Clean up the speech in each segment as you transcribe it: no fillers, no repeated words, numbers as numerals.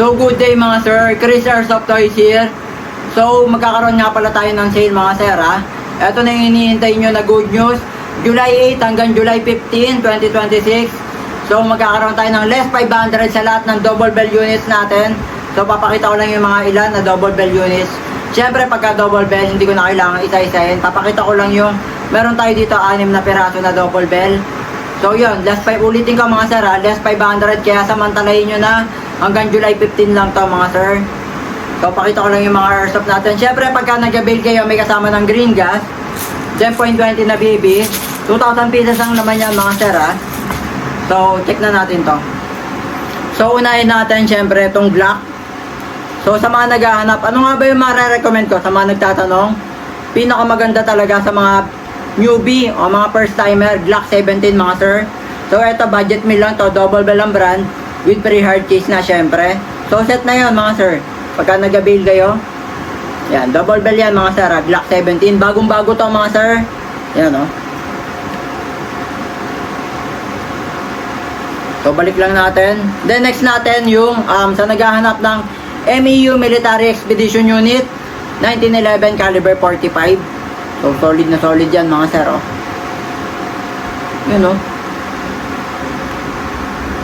So good day mga sir, Chris Airsoft Toys here. So magkakaroon nga pala tayo ng sale mga sir ha. Ito na yung hinihintay nyo na good news. July 8 hanggang July 15, 2026. So magkakaroon tayo ng less 500 sa lahat ng double bell units natin. So papakita ko lang yung mga ilan na double bell units. Siyempre pagka double bell hindi ko na kailangan isa-isahin. Papakita ko lang yung meron tayo dito 6 na piraso na double bell. So yun, less 5 ulitin ko mga sir ha. Less 500 kaya samantalahin nyo na hanggang July 15 lang to mga sir. So pakita ko lang yung mga airsoft natin. Siyempre pagka nag-avail kayo may kasama ng green gas 10.20 na BB, 2,000 pesos ang naman yan mga sir ha. So check na natin to. So unahin natin siyempre itong Glock. So sa mga naghahanap, ano nga ba yung mare-recommend ko sa mga nagtatanong? Pinakamaganda talaga sa mga newbie o mga first timer, Glock 17 mga sir. So ito budget meal lang to, double bell ang brand with free hard case na syempre. So set na yon mga sir. Pagka nag-avail kayo, yan, double bell yan mga sir, Glock 17. Bagong bago to mga sir. Yan o. So balik lang natin. Then next natin yung sa naghahanap ng MEU Military Expedition Unit 1911 caliber 45. So solid na solid yan mga sir o. Yun o.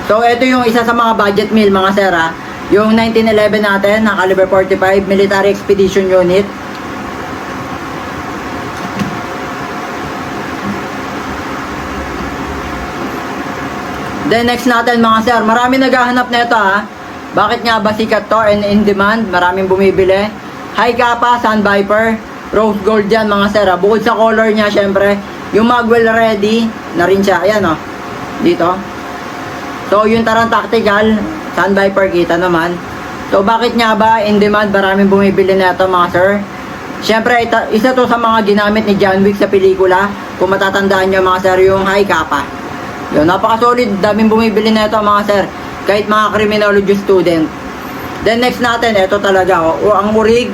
So ito yung isa sa mga budget meal mga sir ha. Yung 1911 natin na caliber 45 Military Expedition Unit. Then next natin mga sir, marami naghahanap na ito ha. Bakit nga ba sikat to and in demand? Maraming bumibili. High Kappa, Sun Viper, Rose Gold yan mga sir ha. Bukod sa color niya syempre, yung Magwell ready na rin siya. Ayan o, dito. So yung Taran Tactical, Sun Viper kita naman. So bakit nga ba in demand? Maraming bumibili na ito mga sir. Siyempre isa to sa mga ginamit ni John Wick sa pelikula. Kung matatandaan nyo mga sir, yung High Kappa. Yun, napaka-solid, daming bumibili na ito mga sir. Kahit mga criminology student. Then next natin, ito talaga o ang Murig,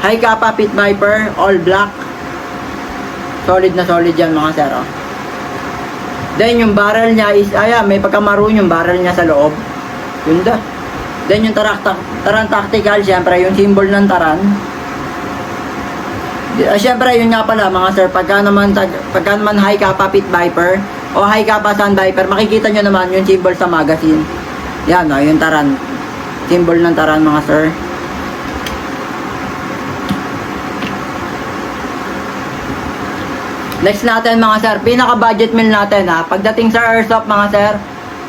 High Kappa Pit Viper, all black. Solid na solid yan mga sir o. Then yung barrel niya is, ayan, may pagkamaroon yung barrel niya sa loob. Yun da. Then yung Taran Tactical, syempre yung symbol ng Taran. Syempre yun nga pala mga sir, pagka naman High Kappa Pit Viper o High Kappa Sun Viper, makikita nyo naman yung symbol sa magazine. Yan o, yung Taran. Symbol ng Taran mga sir. Next natin mga sir, pinaka budget meal natin ha. Pagdating sa airsoft mga sir.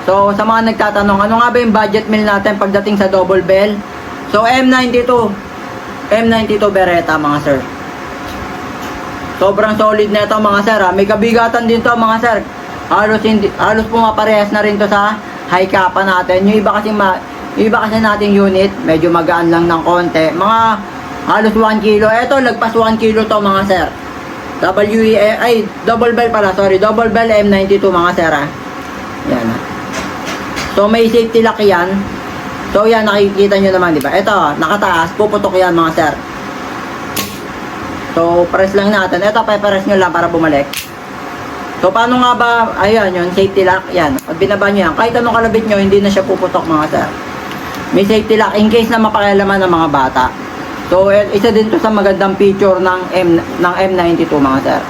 So sa mga nagtatanong, ano nga ba yung budget meal natin pagdating sa double bell? So M92 Beretta mga sir. Sobrang solid na ito mga sir ha. May kabigatan din to mga sir. Halos pumaparehas na rin to sa High Kappa natin. Yung iba kasi nating unit, medyo magaan lang ng konti. Mga halos 1 kilo. Ito lagpas 1 kilo to mga sir. Double bell pala, sorry. Double bell M92 mga sir ha. Yan ha. So may safety lock yan. So yan, nakikita nyo naman diba. Ito, nakataas, puputok yan mga sir. So press lang natin. Ito, pe-press nyo lang para bumalik. So paano nga ba, ayan yun, safety lock. Yan, pag binaba nyo yan, kahit anong kalabit nyo, hindi na siya puputok mga sir. May safety lock in case na mapakialaman ng mga bata. So, isa din to sa magandang feature ng M92 mga sir.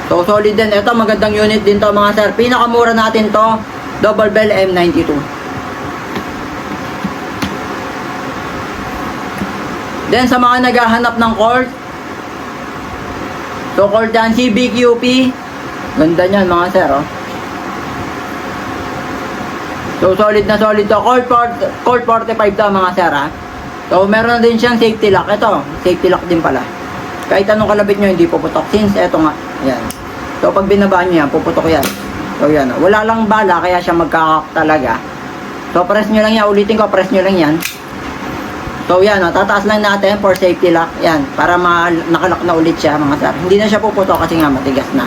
So, solid din. Ito, magandang unit din to mga sir. Pinakamura natin to, double bell M92. Then, sa mga naghahanap ng Colt. So, Colt yan, CBQP. Ganda niyan mga sir, oh. So, solid na solid to. Colt 45 to mga sir, ha. So, meron din siyang safety lock. Ito, safety lock din pala. Kahit anong kalabit nyo, hindi puputok. Since, eto nga, yan. So, pag binabaan nyo yan, puputok yan. So, yan. Wala lang bala, kaya siya magkakak talaga. So, press nyo lang yan. Ulitin ko, press nyo lang yan. So, yan. Tataas lang natin for safety lock. Yan. Para nakalock na ulit siya, mga sir. Hindi na siya puputok kasi nga matigas na.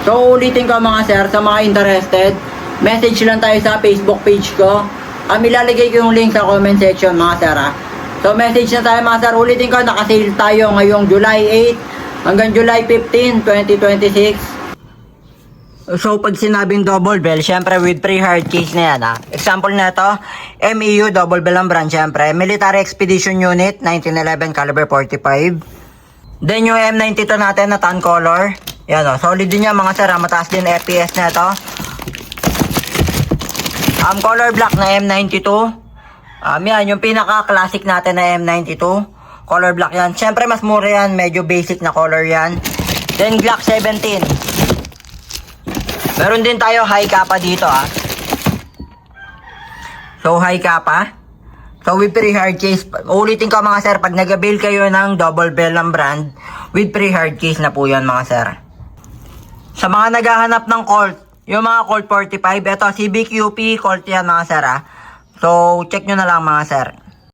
So, ulitin ko mga sir, sa mga interested, message lang tayo sa Facebook page ko. Ilalagay ko yung link sa comment section mga sir ha. So message na tayo mga sir. Ulitin ko, nakasale tayo ngayong July 8 hanggang July 15, 2026. So, pag sinabing double bell, syempre with pre-hard case na yan, ha. Example na ito, MEU, double bell ang brand, syempre. Military Expedition Unit, 1911, caliber 45. Then, yung M92 natin na tan color. Yan, solid din yan, mga sir, ha. Mataas din FPS na ito. Color black na M92. Yan, yung pinaka-classic natin na M92. Color black yan. Syempre, mas mura yan. Medyo basic na color yan. Then, Glock 17. Meron din tayo high kappa dito, ha. So, high kappa. So, with pre-hard case. Ulitin ko, mga sir, pag nag-avail kayo ng double bell ng brand, with pre-hard case na po yan, mga sir. Sa mga naghahanap ng Colt, yung mga Colt 45, ito, CBQP Colt yan, mga sir, ha. So, check nyo na lang, mga sir.